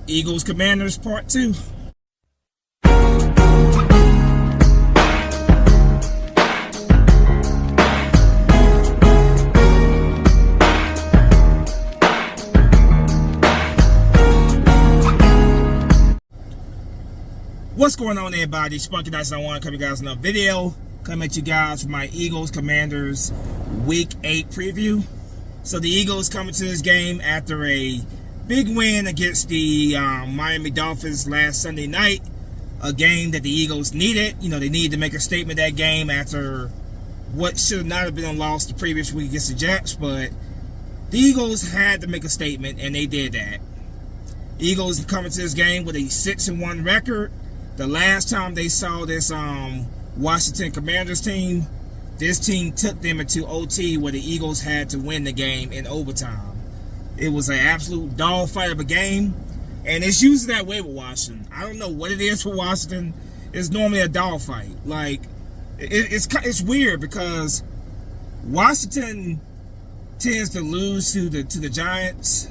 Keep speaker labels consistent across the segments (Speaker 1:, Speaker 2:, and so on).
Speaker 1: Eagles Commanders Part 2. What's going on, everybody? Spunky Dice. I want to come you guys another video. Come at you guys for my Eagles Commanders Week 8 preview. So the Eagles coming to this game after a big win against the Miami Dolphins last Sunday night. A game that the Eagles needed. You know, they needed to make a statement that game after what should not have been a loss the previous week against the Jets. But the Eagles had to make a statement, and they did that. Eagles coming to this game with a 6-1 record. The last time they saw this Washington Commanders team, this team took them into OT where the Eagles had to win the game in overtime. It was an absolute dogfight of a game, and it's usually that way with Washington. I don't know what it is for Washington. It's normally a dogfight. Like, it's weird because Washington tends to lose to the Giants.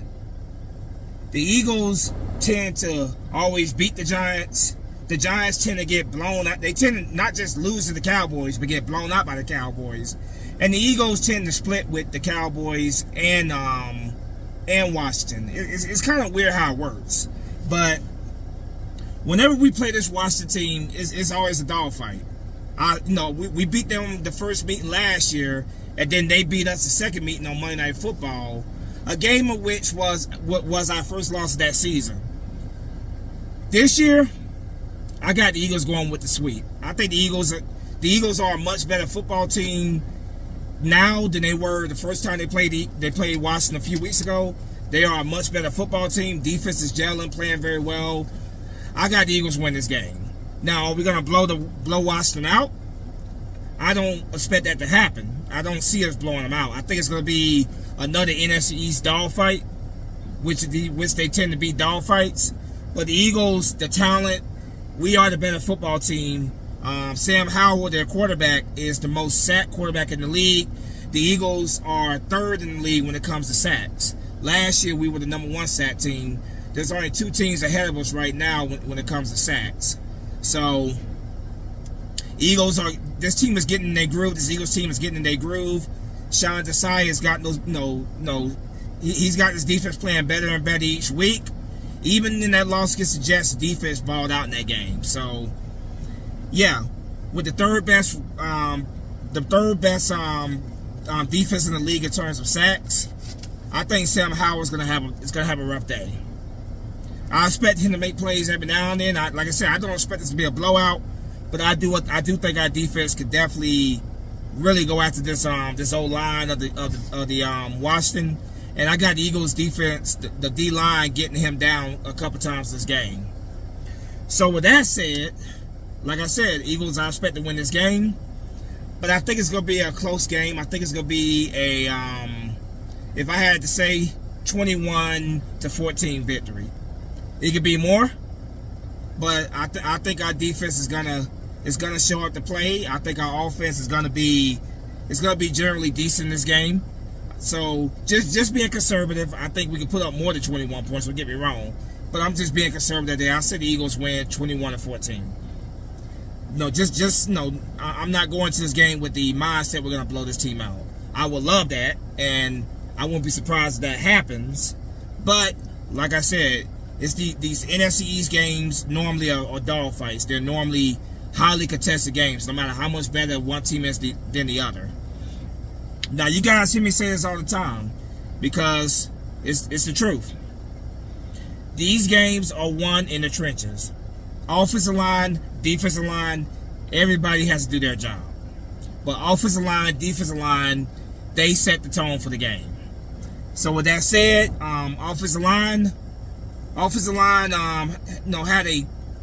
Speaker 1: The Eagles tend to always beat the Giants. The Giants tend to get blown out. They tend to not just lose to the Cowboys, but get blown out by the Cowboys. And the Eagles tend to split with the Cowboys and Washington. It's kind of weird how it works. But whenever we play this Washington team, it's always a dogfight. We beat them the first meeting last year, and then they beat us the second meeting on Monday Night Football. A game of which was our first loss of that season. This year, I got the Eagles going with the sweep. I think the Eagles are a much better football team now than they were the first time they played Washington a few weeks ago. They are a much better football team. Defense is gelling, playing very well. I got the Eagles win this game. Now, are we gonna blow Washington out? I don't expect that to happen. I don't see us blowing them out. I think it's gonna be another NFC East dogfight, which they tend to be dogfights. But the Eagles, the talent. We are the better football team. Sam Howell, their quarterback, is the most sacked quarterback in the league. The Eagles are third in the league when it comes to sacks. Last year, we were the number 1 sack team. There's only 2 teams ahead of us right now when it comes to sacks. So, this team is getting in their groove. This Eagles team is getting in their groove. Sean Desai has got he's got his defense playing better and better each week. Even in that loss against the Jets, the defense balled out in that game. So, yeah, with the third best defense in the league in terms of sacks, I think Sam Howell's gonna have a rough day. I expect him to make plays every now and then. Like I said, I don't expect this to be a blowout, but I do think our defense could definitely really go after this O-line of the Washington. And I got the Eagles defense, the D-line, getting him down a couple times this game. So with that said, like I said, Eagles, I expect to win this game. But I think it's going to be a close game. I think it's going to be a, if I had to say, 21-14 victory. It could be more, but I think our defense is gonna show up to play. I think our offense is gonna be generally decent in this game. So just being conservative, I think we can put up more than 21 points. Don't get me wrong, but I'm just being conservative there. I said the Eagles win 21-14. No, I'm not going to this game with the mindset we're gonna blow this team out. I would love that, and I won't be surprised if that happens. But like I said, it's these NFC East games normally are dog fights. They're normally highly contested games, no matter how much better one team is than the other. Now, you guys hear me say this all the time because it's the truth. These games are won in the trenches. Offensive line, defensive line, everybody has to do their job. But offensive line, defensive line, they set the tone for the game. So with that said, offensive line,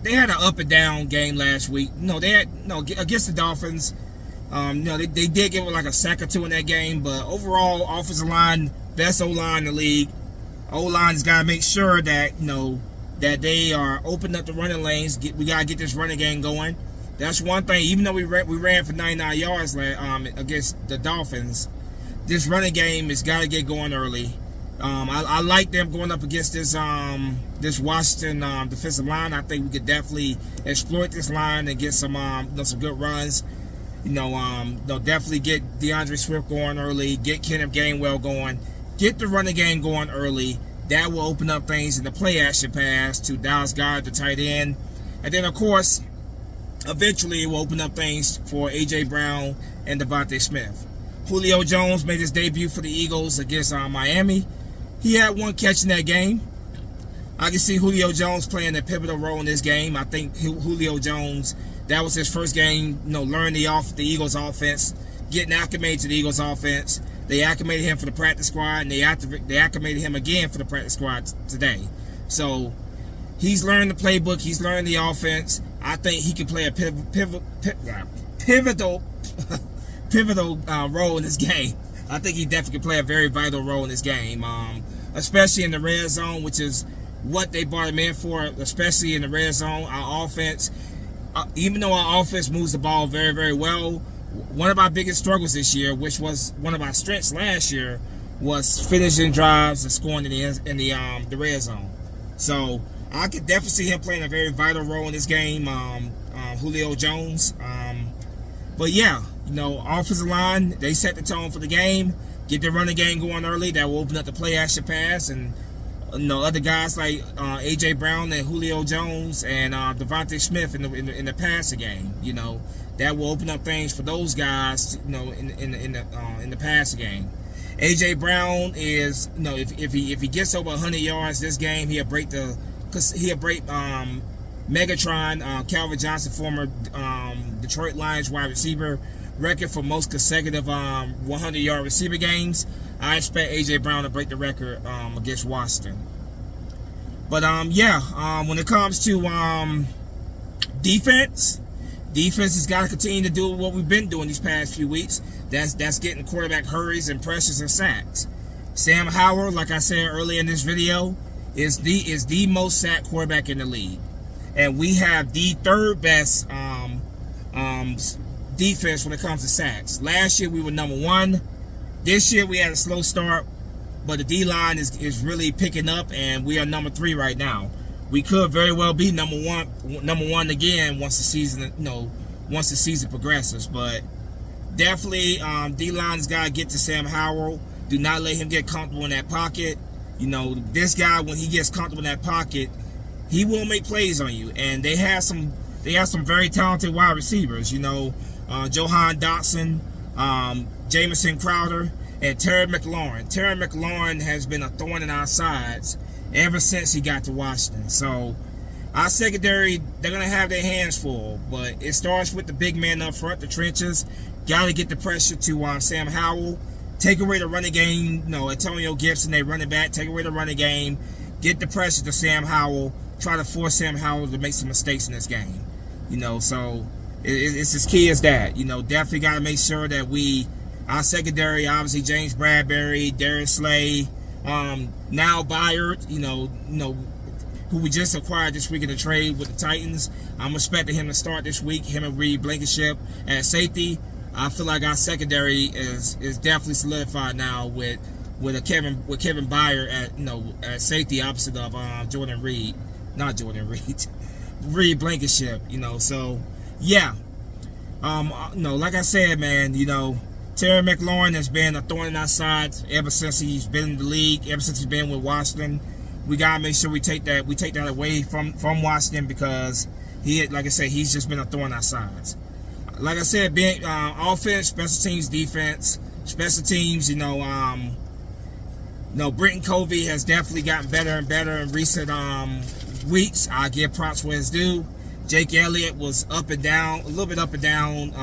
Speaker 1: they had an up and down game last week. Against the Dolphins. They did give it like a sack or 2 in that game, but overall, offensive line, best O-line in the league. O-line's got to make sure that that they are opening up the running lanes. We got to get this running game going. That's one thing. Even though we ran for 99 yards against the Dolphins, this running game has got to get going early. I like them going up against this this Washington defensive line. I think we could definitely exploit this line and get some some good runs. They'll definitely get DeAndre Swift going early, get Kenneth Gainwell going, get the running game going early. That will open up things in the play action pass to Dallas Goedert, the tight end. And then, of course, eventually it will open up things for A.J. Brown and Devontae Smith. Julio Jones made his debut for the Eagles against Miami. He had one catch in that game. I can see Julio Jones playing a pivotal role in this game. I think Julio Jones, that was his first game, learning the Eagles offense, getting acclimated to the Eagles offense. They acclimated him for the practice squad, and they acclimated him again for the practice squad today. So he's learned the playbook. He's learned the offense. I think he can play a pivotal role in this game. I think he definitely can play a very vital role in this game, especially in the red zone, which is what they brought him in for, especially in the red zone. Our offense, even though our offense moves the ball very, very well, one of our biggest struggles this year, which was one of our strengths last year, was finishing drives and scoring in the red zone. So I could definitely see him playing a very vital role in this game, Julio Jones. But yeah, offensive line, they set the tone for the game. Get the running game going early. That will open up the play action pass, and other guys like A.J. Brown and Julio Jones and Devontae Smith in the passing game. That will open up things for those guys. In the passing game. A.J. Brown is if he gets over 100 yards this game, he'll break Megatron, Calvin Johnson, former Detroit Lions wide receiver, record for most consecutive 100-yard receiver games. I expect A.J. Brown to break the record against Washington. But when it comes to defense has got to continue to do what we've been doing these past few weeks. That's getting quarterback hurries and pressures and sacks. Sam Howell, like I said earlier in this video, is the most sacked quarterback in the league, and we have the third best defense when it comes to sacks. Last year we were number 1. This year we had a slow start, but the D-line is really picking up, and we are number 3 right now. We could very well be number one again once the season progresses. But definitely, D-line's got to get to Sam Howell. Do not let him get comfortable in that pocket. This guy, when he gets comfortable in that pocket, he will make plays on you. And they have some very talented wide receivers. Johan Dotson, Jamison Crowder, and Terry McLaurin. Terry McLaurin has been a thorn in our sides ever since he got to Washington. So our secondary, they're going to have their hands full. But it starts with the big man up front, the trenches. Got to get the pressure to Sam Howell. Take away the running game. Antonio Gibson, they running back. Take away the running game. Get the pressure to Sam Howell. Try to force Sam Howell to make some mistakes in this game. So it's as key as that. Definitely got to make sure that our secondary, obviously James Bradbury, Darius Slay, now Byard, who we just acquired this week in the trade with the Titans. I'm expecting him to start this week, him and Reed Blankenship at safety. I feel like our secondary is definitely solidified now with Kevin Byard at safety, opposite of Reed Blankenship. So yeah, like I said, man, Terry McLaurin has been a thorn in our side ever since he's been in the league, ever since he's been with Washington. We gotta make sure we take that away from Washington, because like I said, he's just been a thorn in our sides. Like I said, being offense, special teams, defense, special teams. Britton Covey has definitely gotten better and better in recent weeks. I give props where it's due. Jake Elliott was a little bit up and down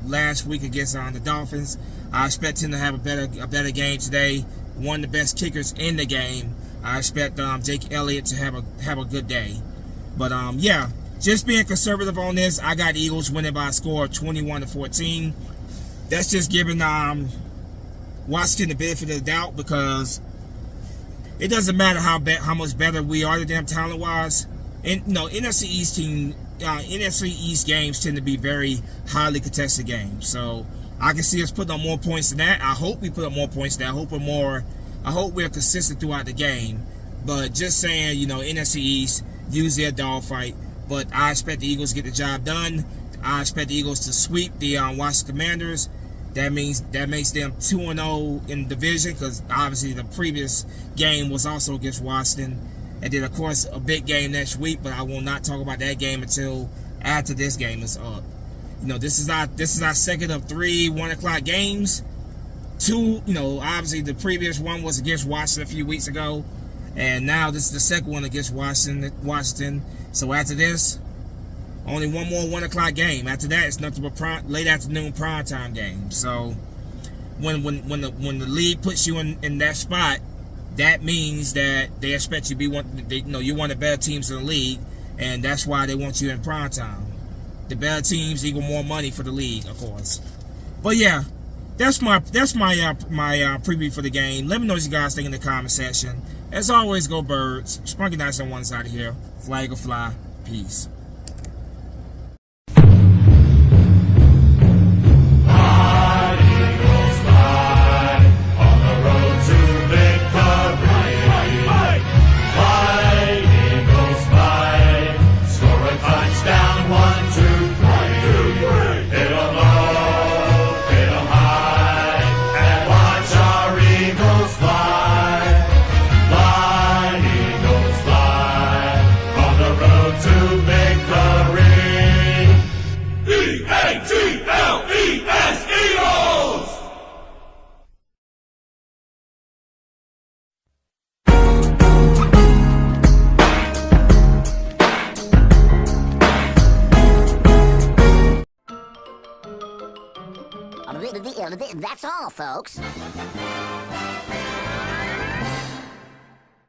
Speaker 1: last week against the Dolphins. I expect him to have a better game today. One of the best kickers in the game. I expect Jake Elliott to have a good day. But yeah, just being conservative on this, I got Eagles winning by a score of 21-14. That's just giving Washington the benefit of the doubt, because it doesn't matter how much better we are than them talent-wise. And NFC East games tend to be very highly contested games. So I can see us putting up more points than that. I hope we put up more points than that. I hope we're more I hope we're consistent throughout the game. But just saying, you know, NFC East, use their dogfight. But I expect the Eagles to get the job done. I expect the Eagles to sweep the Washington Commanders. That makes them 2-0 in the division, because obviously the previous game was also against Washington. And then, of course, a big game next week, but I will not talk about that game until after this game is up. You know, this is our second of 3 1 o'clock games. 2, you know, obviously the previous one was against Washington a few weeks ago, and now this is the second one against Washington. So after this, only one more 1 o'clock game. After that, it's nothing but late afternoon primetime game. So when the league puts you in that spot, that means that they expect you to be you're one of the better teams in the league, and that's why they want you in primetime. The better teams equal more money for the league, of course. But yeah, that's my preview for the game. Let me know what you guys think in the comment section. As always, go Birds. Spunky Nice on one side of here. Flag or fly. Peace.
Speaker 2: That's all, folks.